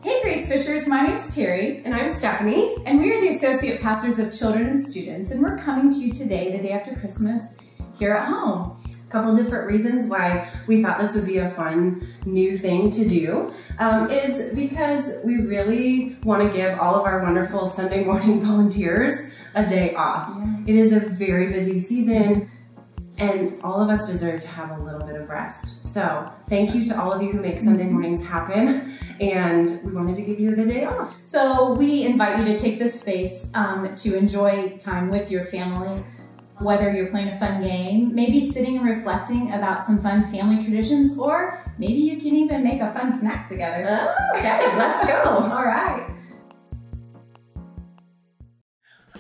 Hey Grace Fishers, my name's Terry. And I'm Stephanie. And we are the Associate Pastors of Children and Students, and we're coming to you today, the day after Christmas, here at home. A couple different reasons why we thought this would be a fun new thing to do is because we really want to give all of our wonderful Sunday morning volunteers a day off. Yeah. It is a very busy season, and all of us deserve to have a little bit of rest. So thank you to all of you who make Sunday mornings happen, and we wanted to give you the day off. So we invite you to take this space to enjoy time with your family, whether you're playing a fun game, maybe sitting and reflecting about some fun family traditions, or maybe you can even make a fun snack together. Oh, okay, let's go. All right.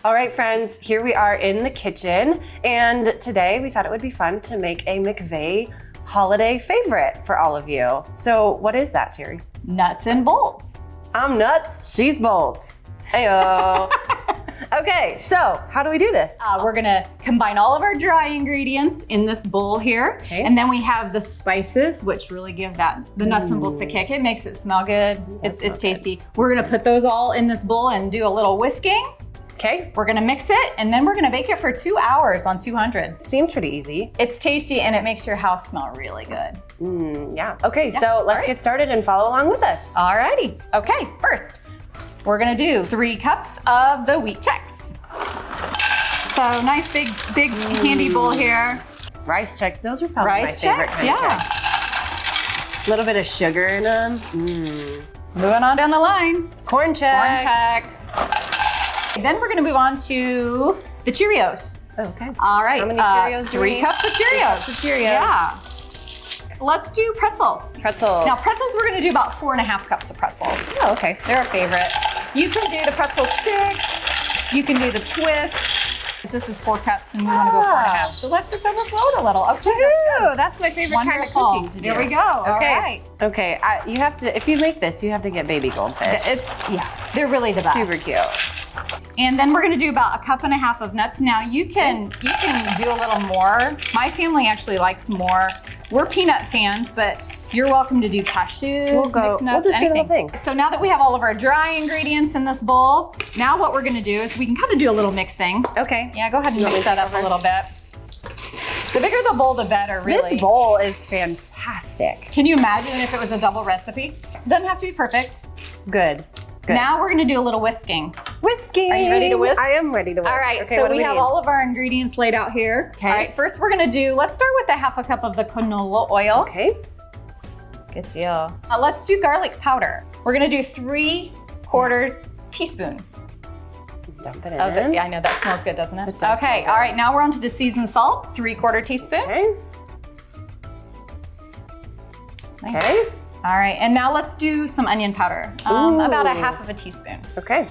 All right, friends, here we are in the kitchen, and today we thought it would be fun to make a McVeigh holiday favorite for all of you. So what is that, Terry? Nuts and bolts. I'm nuts, she's bolts. Heyo. Okay, so how do we do this? We're gonna combine all of our dry ingredients in this bowl here. Okay. And then we have the spices, which really give the nuts and bolts a kick. It makes it smell good. It's tasty. We're gonna put those all in this bowl and do a little whisking. Okay. We're gonna mix it, and then we're gonna bake it for 2 hours on 200. Seems pretty easy. It's tasty, and it makes your house smell really good. Yeah. Okay, so let's get started and follow along with us. Alrighty. Okay, first, we're gonna do 3 cups of the wheat checks. So nice big handy bowl here. Rice checks, those are probably my favorite kind of checks. A little bit of sugar in them. Moving on down the line. Corn checks. Corn checks. Then we're gonna move on to the Cheerios. Okay. All right. How many Cheerios do we 3 need? cups of Cheerios. 3 cups of Cheerios. Yeah. Let's do pretzels. Pretzels. Now pretzels, we're gonna do about 4.5 cups of pretzels. Oh, okay. They're a favorite. You can do the pretzel sticks. You can do the twists. This is 4 cups and we wanna go 4.5. So let's just overflow it a little. Okay. Ooh, that's my favorite Wonderful. kind of cooking to do. Here we go. All right. Okay, you have to, if you make this, you have to get baby goldfish. Yeah, they're really the best. Super cute. And then we're gonna do about 1.5 cups of nuts. Now you can do a little more. My family actually likes more. We're peanut fans, but you're welcome to do cashews, mixed nuts, we'll just do the whole anything. thing. So now that we have all of our dry ingredients in this bowl, now what we're gonna do is we can kind of do a little mixing. Okay. Yeah, go ahead and mix that up a little bit. The bigger the bowl, the better, really. This bowl is fantastic. Can you imagine if it was a double recipe? Doesn't have to be perfect. Good. Good. Now we're gonna do a little whisking. Whisking. Are you ready to whisk? I am ready to whisk. All right, okay, so what do we have need? all of our ingredients laid out here. Okay. All right, first we're gonna let's start with 1/2 cup of the canola oil. Okay. Good deal. Let's do garlic powder. We're gonna do 3/4 teaspoon. Dump it in. Yeah, I know, that smells good, doesn't it? It does Okay, smell all good. right, now we're on to the seasoned salt, 3/4 teaspoon. Okay. Nice. Okay. All right, and now let's do some onion powder. About 1/2 teaspoon. Okay.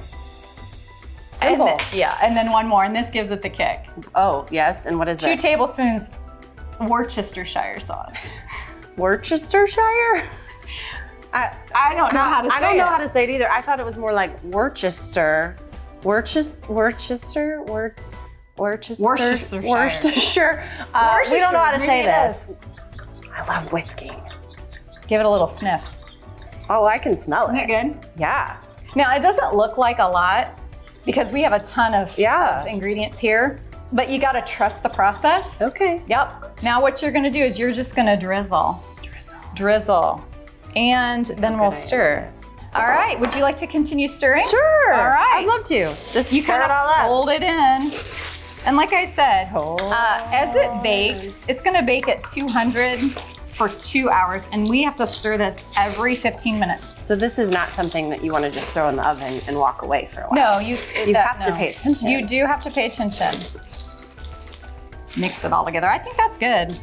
Simple. And then one more, and this gives it the kick. Oh, yes, and what is 2 this? tablespoons Worcestershire sauce. Worcestershire? I don't know how to say it. I don't know how to say it either. I thought it was more like Worcester. Worcestershire. Worcestershire. We don't know how to say Maybe it this. I love whisking. Give it a little sniff. Oh, I can smell it. Isn't it good? Yeah. Now, it doesn't look like a lot because we have a ton of ingredients here, but you gotta trust the process. Okay. Yep. Now what you're gonna do is you're just gonna drizzle. Drizzle. And then we'll stir. All right, would you like to continue stirring? Sure. All right. I'd love to. Just You stir kind it all of up. fold it in. And like I said, as it bakes, it's gonna bake at 200 for 2 hours, and we have to stir this every 15 minutes. So this is not something that you want to just throw in the oven and walk away for a while. No, you have to pay attention. You do have to pay attention. Mix it all together. I think that's good.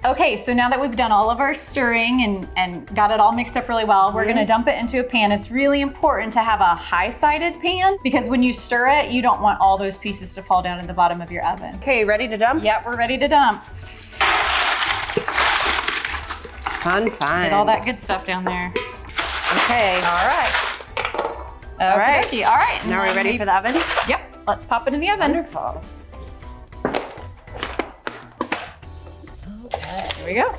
Okay, so now that we've done all of our stirring and got it all mixed up really well, we're gonna dump it into a pan. It's really important to have a high-sided pan because when you stir it, you don't want all those pieces to fall down in the bottom of your oven. Okay, ready to dump? Yep, we're ready to dump. Fun. Get all that good stuff down there. Okay. All right. All right. Okay. All right. Now we're ready for the oven? Yep. Let's pop it in the oven. Wonderful. Okay. Here we go.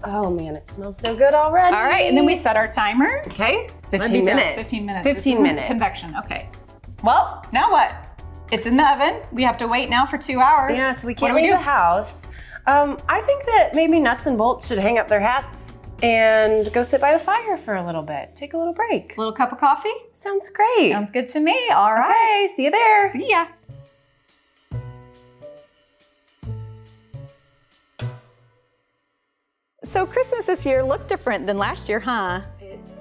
Oh man, it smells so good already. All right, and then we set our timer. Okay. 15 minutes. 15 minutes. 15 minutes. Convection, okay. Well, now what? It's in the oven. We have to wait now for 2 hours. Yeah, so we What can't do leave the house. I think that maybe nuts and bolts should hang up their hats and go sit by the fire for a little bit. Take a little break. A little cup of coffee? Sounds great. Sounds good to me. All right. Okay, see you there. See ya. So Christmas this year looked different than last year, huh?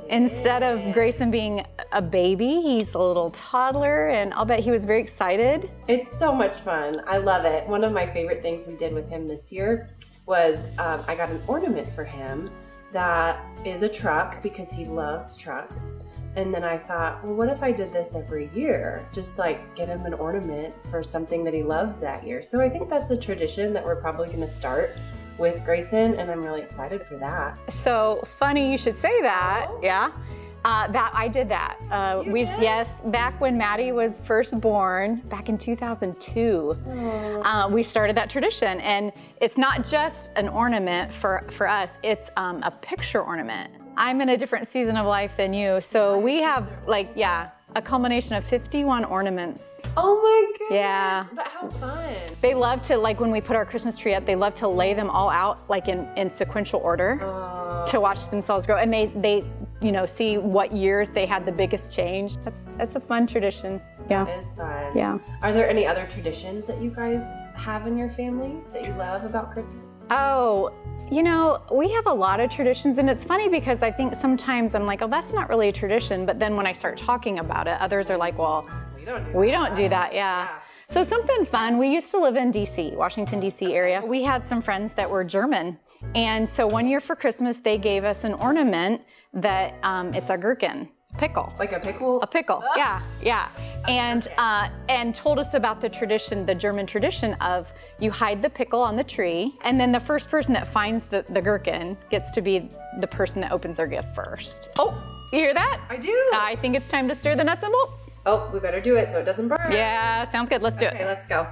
Instead of Grayson being a baby, he's a little toddler, and I'll bet he was very excited. It's so much fun. I love it. One of my favorite things we did with him this year was I got an ornament for him that is a truck because he loves trucks. And then I thought, well, what if I did this every year? Just like get him an ornament for something that he loves that year. So I think that's a tradition that we're probably going to start with Grayson, and I'm really excited for that. So funny you should say that. Yeah. That I did that. Yes, back when Maddie was first born, back in 2002, we started that tradition. And it's not just an ornament for us, it's a picture ornament. I'm in a different season of life than you, so we have a culmination of 51 ornaments. Oh my goodness. Yeah. But how fun. They love to, like when we put our Christmas tree up, they love to lay them all out like in sequential order to watch themselves grow. And they see what years they had the biggest change. That's a fun tradition. Yeah. That is fun. Yeah. Are there any other traditions that you guys have in your family that you love about Christmas? Oh, we have a lot of traditions, and it's funny because I think sometimes I'm like, oh, that's not really a tradition, but then when I start talking about it, others are like, well, we don't do that, yeah. So something fun, we used to live in DC, Washington, DC area. We had some friends that were German, and so one year for Christmas, they gave us an ornament that, it's a gherkin. Pickle. Like a pickle? A pickle, yeah. And told us about the tradition, the German tradition of you hide the pickle on the tree, and then the first person that finds the gherkin gets to be the person that opens their gift first. Oh, you hear that? I do. I think it's time to stir the nuts and bolts. Oh, we better do it so it doesn't burn. Yeah, sounds good. Let's do it. Okay, let's go.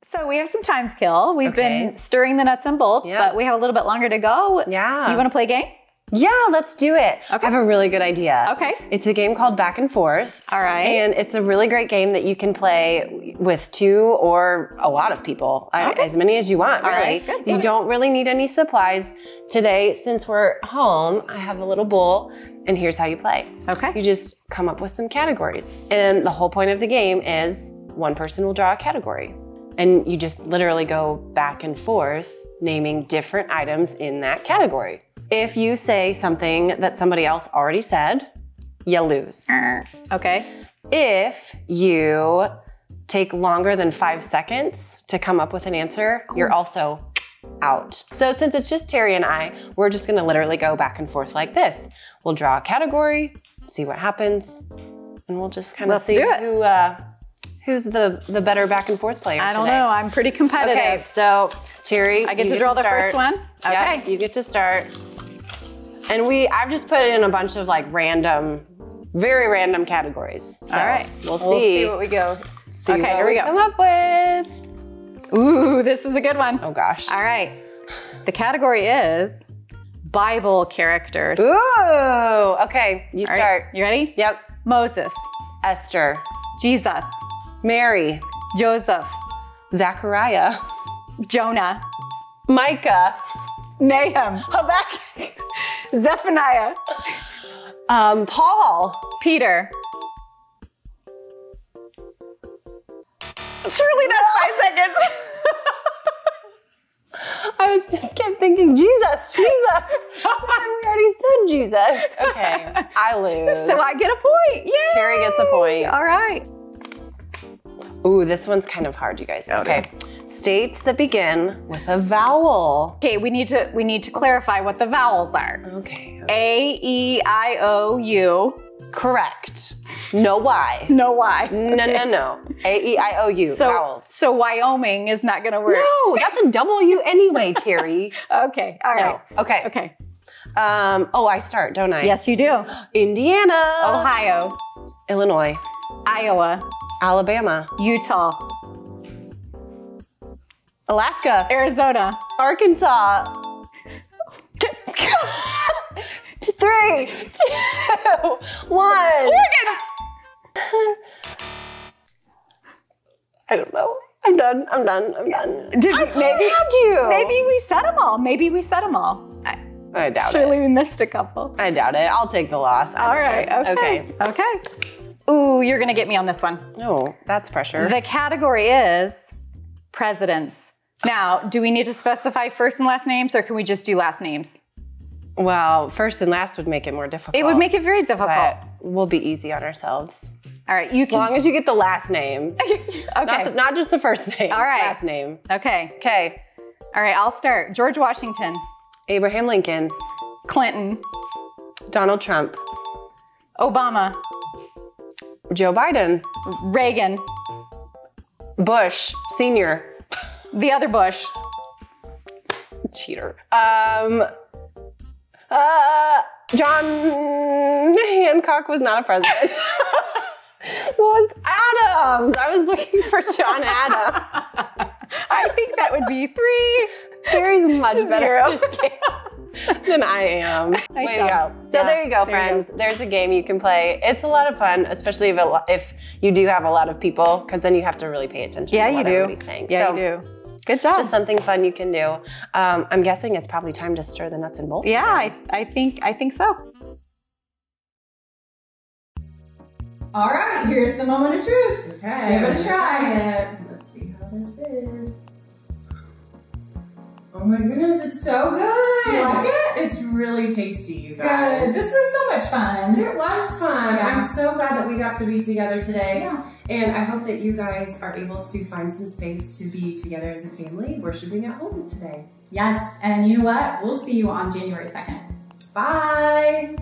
So we have some time to kill. We've been stirring the nuts and bolts, but we have a little bit longer to go. Yeah. You want to play a game? Yeah, let's do it. Okay. I have a really good idea. Okay. It's a game called Back and Forth. All right. And it's a really great game that you can play with 2 or a lot of people, as many as you want, really. All right, good. You don't really need any supplies. Today, since we're home, I have a little bowl, and here's how you play. Okay. You just come up with some categories. And the whole point of the game is one person will draw a category. And you just literally go back and forth naming different items in that category. If you say something that somebody else already said, you lose. Okay. If you take longer than 5 seconds to come up with an answer, you're also out. So since it's just Terry and I, we're just gonna literally go back and forth like this. We'll draw a category, see what happens, and we'll just kind of see who's the better back and forth player I don't know, I'm pretty competitive. Okay, so Terry, I get to draw the first one? Okay. Yep, you get to start. And I've just put in a bunch of like very random categories. So all right, we'll see what we go. See okay, what here we go. come up with. Ooh, this is a good one. Oh gosh. All right, the category is Bible characters. Ooh, okay, you All start. Right, you ready? Yep. Moses, Esther, Jesus, Mary, Joseph, Zachariah, Jonah, Micah, Nahum, Habakkuk, Zephaniah, Paul, Peter. Surely that's 5 seconds. I just kept thinking, Jesus. And we already said Jesus. Okay, I lose. So I get a point. Yay! Terry gets a point. All right. Ooh, this one's kind of hard, you guys. Okay. States that begin with a vowel. Okay, we need to clarify what the vowels are. Okay. A, E, I, O, U. Correct. No Y. No Y. No. A, E, I, O, U. Vowels. So Wyoming is not gonna work. No, that's a W anyway, Terry. Okay, all right. No. Okay. Okay. I start, don't I? Yes, you do. Indiana. Ohio. Illinois. Iowa. Alabama. Utah. Alaska. Arizona. Arkansas. 3, 2, 1. Oregon. I don't know. I'm done. Did we, maybe we said them all. I doubt Surely it. we missed a couple. I doubt it. I'll take the loss. All right. Okay. Ooh, you're gonna get me on this one. No, that's pressure. The category is presidents. Now, do we need to specify first and last names, or can we just do last names? Well, first and last would make it more difficult. It would make it very difficult. But we'll be easy on ourselves. All right, you As long as you get the last name. Okay. Not just the first name. All right. Last name. Okay. Okay. All right, I'll start. George Washington. Abraham Lincoln. Clinton. Donald Trump. Obama. Joe Biden. Reagan. Bush Senior. The other Bush. Cheater. John Hancock was not a president. What was Adams? I was looking for John Adams. I think that would be 3. Carrie's much better 0. at this game than I am. Way to job. go. So Yeah, there you go, there you friends. There's a game you can play. It's a lot of fun, especially if you do have a lot of people, because then you have to really pay attention to what everybody's saying. Yeah, So, you do. Good job. just something fun you can do. I'm guessing it's probably time to stir the nuts and bolts. Yeah, I think so. All right, here's the moment of truth. Okay. Give it a try. Let's see how this is. Oh my goodness, it's so good. You like it? It's really tasty, you guys. Good. This was so much fun. It was fun. Yeah. I'm so glad that we got to be together today. Yeah. And I hope that you guys are able to find some space to be together as a family worshiping at home today. Yes, and you know what? We'll see you on January 2nd. Bye.